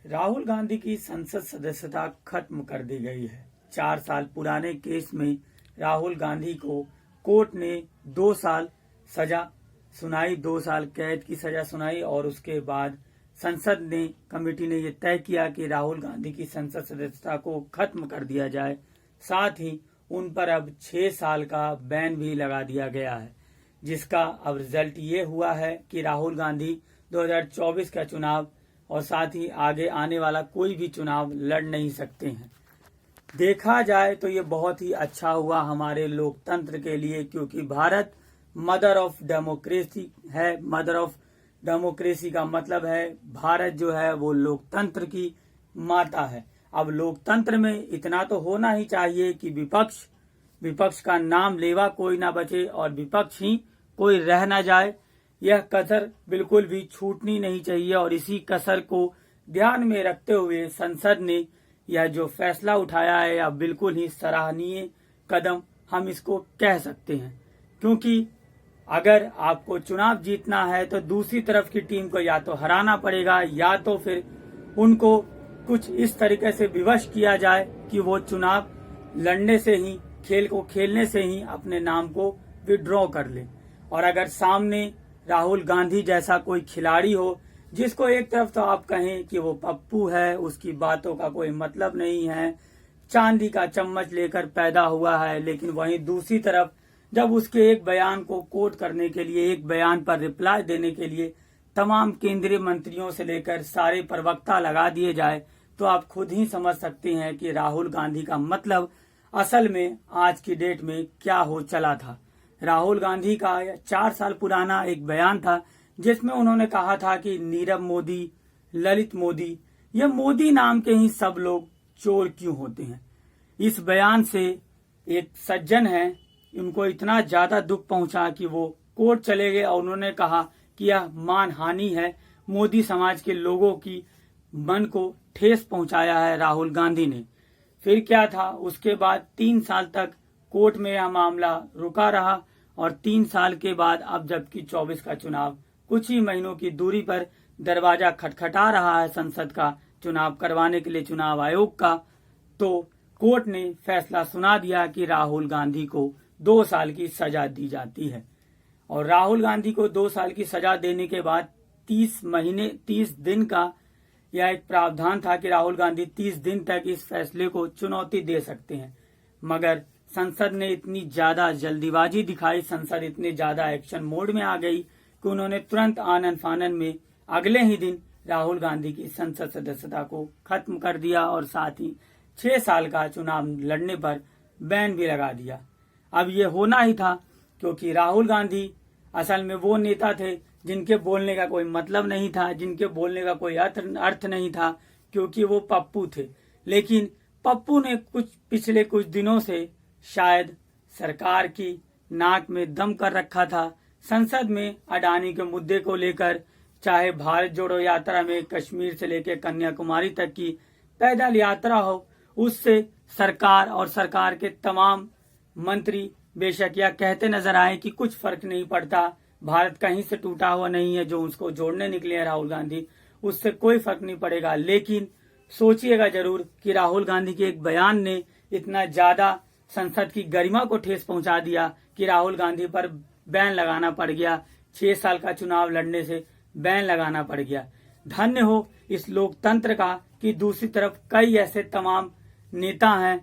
राहुल गांधी की संसद सदस्यता खत्म कर दी गई है। 4 साल पुराने केस में राहुल गांधी को कोर्ट ने 2 साल सजा सुनाई, 2 साल कैद की सजा सुनाई और उसके बाद संसद ने कमेटी ने यह तय किया कि राहुल गांधी की संसद सदस्यता को खत्म कर दिया जाए। साथ ही उन पर अब 6 साल का बैन भी लगा दिया गया है, जिसका अब रिजल्ट ये हुआ है कि राहुल गांधी 2024 का चुनाव और साथ ही आगे आने वाला कोई भी चुनाव लड़ नहीं सकते हैं। देखा जाए तो ये बहुत ही अच्छा हुआ हमारे लोकतंत्र के लिए, क्योंकि भारत मदर ऑफ डेमोक्रेसी है। मदर ऑफ डेमोक्रेसी का मतलब है भारत जो है वो लोकतंत्र की माता है। अब लोकतंत्र में इतना तो होना ही चाहिए कि विपक्ष का नाम लेवा कोई ना बचे और विपक्ष ही कोई रह ना जाए। यह कसर बिल्कुल भी छूटनी नहीं चाहिए और इसी कसर को ध्यान में रखते हुए संसद ने यह जो फैसला उठाया है यह बिल्कुल ही सराहनीय कदम हम इसको कह सकते हैं, क्योंकि अगर आपको चुनाव जीतना है तो दूसरी तरफ की टीम को या तो हराना पड़ेगा या तो फिर उनको कुछ इस तरीके से विवश किया जाए कि वो चुनाव लड़ने से ही, खेल को खेलने से ही अपने नाम को विड्रॉ कर ले। और अगर सामने राहुल गांधी जैसा कोई खिलाड़ी हो जिसको एक तरफ तो आप कहें कि वो पप्पू है, उसकी बातों का कोई मतलब नहीं है, चांदी का चम्मच लेकर पैदा हुआ है, लेकिन वहीं दूसरी तरफ जब उसके एक बयान को कोट करने के लिए, एक बयान पर रिप्लाई देने के लिए तमाम केंद्रीय मंत्रियों से लेकर सारे प्रवक्ता लगा दिए जाए तो आप खुद ही समझ सकते हैं कि राहुल गांधी का मतलब असल में आज की डेट में क्या हो चला था। राहुल गांधी का 4 साल पुराना एक बयान था जिसमें उन्होंने कहा था कि नीरव मोदी, ललित मोदी, ये मोदी नाम के ही सब लोग चोर क्यों होते हैं। इस बयान से एक सज्जन है, उनको इतना ज्यादा दुख पहुंचा कि वो कोर्ट चले गए और उन्होंने कहा कि यह मानहानि है, मोदी समाज के लोगों की मन को ठेस पहुंचाया है राहुल गांधी ने। फिर क्या था, उसके बाद 3 साल तक कोर्ट में यह मामला रुका रहा और 3 साल के बाद अब जबकि 24 का चुनाव कुछ ही महीनों की दूरी पर दरवाजा खटखटा रहा है संसद का चुनाव करवाने के लिए, चुनाव आयोग का, तो कोर्ट ने फैसला सुना दिया कि राहुल गांधी को 2 साल की सजा दी जाती है। और राहुल गांधी को 2 साल की सजा देने के बाद 30 दिन का यह एक प्रावधान था कि राहुल गांधी 30 दिन तक इस फैसले को चुनौती दे सकते हैं, मगर संसद ने इतनी ज्यादा जल्दीबाजी दिखाई, संसद इतने ज्यादा एक्शन मोड में आ गई कि उन्होंने तुरंत आनन फानन में अगले ही दिन राहुल गांधी की संसद सदस्यता को खत्म कर दिया और साथ ही 6 साल का चुनाव लड़ने पर बैन भी लगा दिया। अब ये होना ही था, क्योंकि राहुल गांधी असल में वो नेता थे जिनके बोलने का कोई मतलब नहीं था, जिनके बोलने का कोई अर्थ नहीं था, क्योंकि वो पप्पू थे। लेकिन पप्पू ने पिछले कुछ दिनों से शायद सरकार की नाक में दम कर रखा था। संसद में अडानी के मुद्दे को लेकर, चाहे भारत जोड़ो यात्रा में कश्मीर से लेकर कन्याकुमारी तक की पैदल यात्रा हो, उससे सरकार और सरकार के तमाम मंत्री बेशक यह कहते नजर आए कि कुछ फर्क नहीं पड़ता, भारत कहीं से टूटा हुआ नहीं है, जो उसको जोड़ने निकले हैं राहुल गांधी, उससे कोई फर्क नहीं पड़ेगा। लेकिन सोचिएगा जरूर कि राहुल गांधी के एक बयान ने इतना ज्यादा संसद की गरिमा को ठेस पहुंचा दिया कि राहुल गांधी पर बैन लगाना पड़ गया, 6 साल का चुनाव लड़ने से बैन लगाना पड़ गया। धन्य हो इस लोकतंत्र का कि दूसरी तरफ कई ऐसे तमाम नेता हैं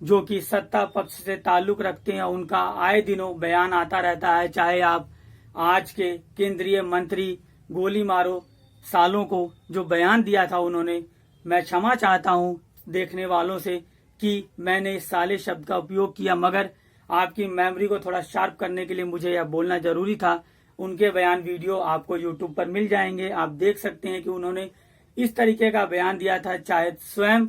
जो कि सत्ता पक्ष से ताल्लुक रखते हैं, उनका आए दिनों बयान आता रहता है। चाहे आप आज के केंद्रीय मंत्री गोली मारो सालों को जो बयान दिया था उन्होंने, मैं क्षमा चाहता हूं देखने वालों से कि मैंने इस साले शब्द का उपयोग किया, मगर आपकी मेमोरी को थोड़ा शार्प करने के लिए मुझे यह बोलना जरूरी था। उनके बयान वीडियो आपको यूट्यूब पर मिल जाएंगे, आप देख सकते हैं कि उन्होंने इस तरीके का बयान दिया था। चाहे स्वयं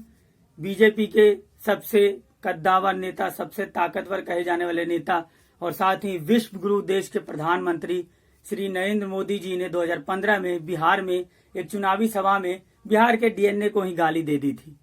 बीजेपी के सबसे कद्दावर नेता, सबसे ताकतवर कहे जाने वाले नेता और साथ ही विश्व गुरु देश के प्रधानमंत्री श्री नरेंद्र मोदी जी ने 2015 में बिहार में एक चुनावी सभा में बिहार के डीएनए को ही गाली दे दी थी।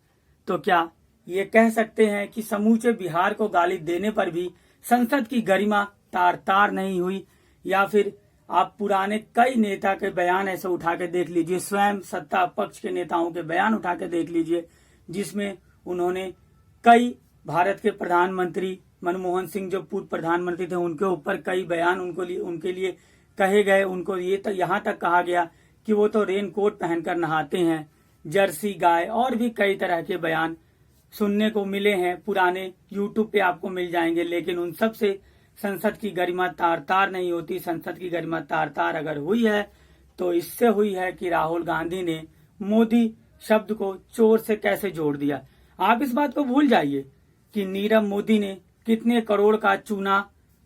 तो क्या ये कह सकते हैं कि समूचे बिहार को गाली देने पर भी संसद की गरिमा तार तार नहीं हुई, या फिर आप पुराने कई नेता के बयान ऐसे उठा के देख लीजिए, स्वयं सत्ता पक्ष के नेताओं के बयान उठा के देख लीजिए, जिसमें उन्होंने कई भारत के प्रधानमंत्री मनमोहन सिंह जो पूर्व प्रधानमंत्री थे उनके ऊपर कई बयान उनके लिए कहे गए। उनको ये यहाँ तक कहा गया कि वो तो रेन कोट पहनकर नहाते हैं, जर्सी गाय, और भी कई तरह के बयान सुनने को मिले हैं। पुराने यूट्यूब पे आपको मिल जाएंगे। लेकिन उन सब से संसद की गरिमा तार तार नहीं होती। संसद की गरिमा तार तार अगर हुई है तो इससे हुई है कि राहुल गांधी ने मोदी शब्द को चोर से कैसे जोड़ दिया। आप इस बात को भूल जाइए कि नीरव मोदी ने कितने करोड़ का चूना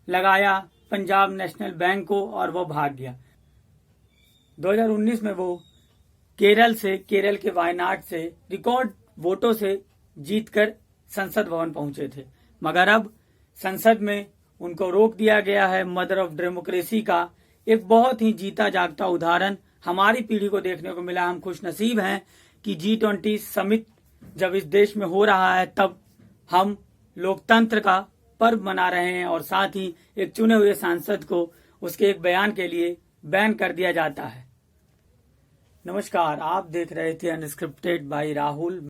लगाया पंजाब नेशनल बैंक को और वो भाग गया। 2019 में वो केरल के वायनाड से रिकॉर्ड वोटों से जीतकर संसद भवन पहुंचे थे, मगर अब संसद में उनको रोक दिया गया है। मदर ऑफ डेमोक्रेसी का एक बहुत ही जीता जागता उदाहरण हमारी पीढ़ी को देखने को मिला। हम खुशनसीब हैं कि G20 समिट जब इस देश में हो रहा है तब हम लोकतंत्र का पर्व मना रहे हैं और साथ ही एक चुने हुए सांसद को उसके एक बयान के लिए बैन कर दिया जाता है। नमस्कार, आप देख रहे थे अनस्क्रिप्टेड बाय राहुल।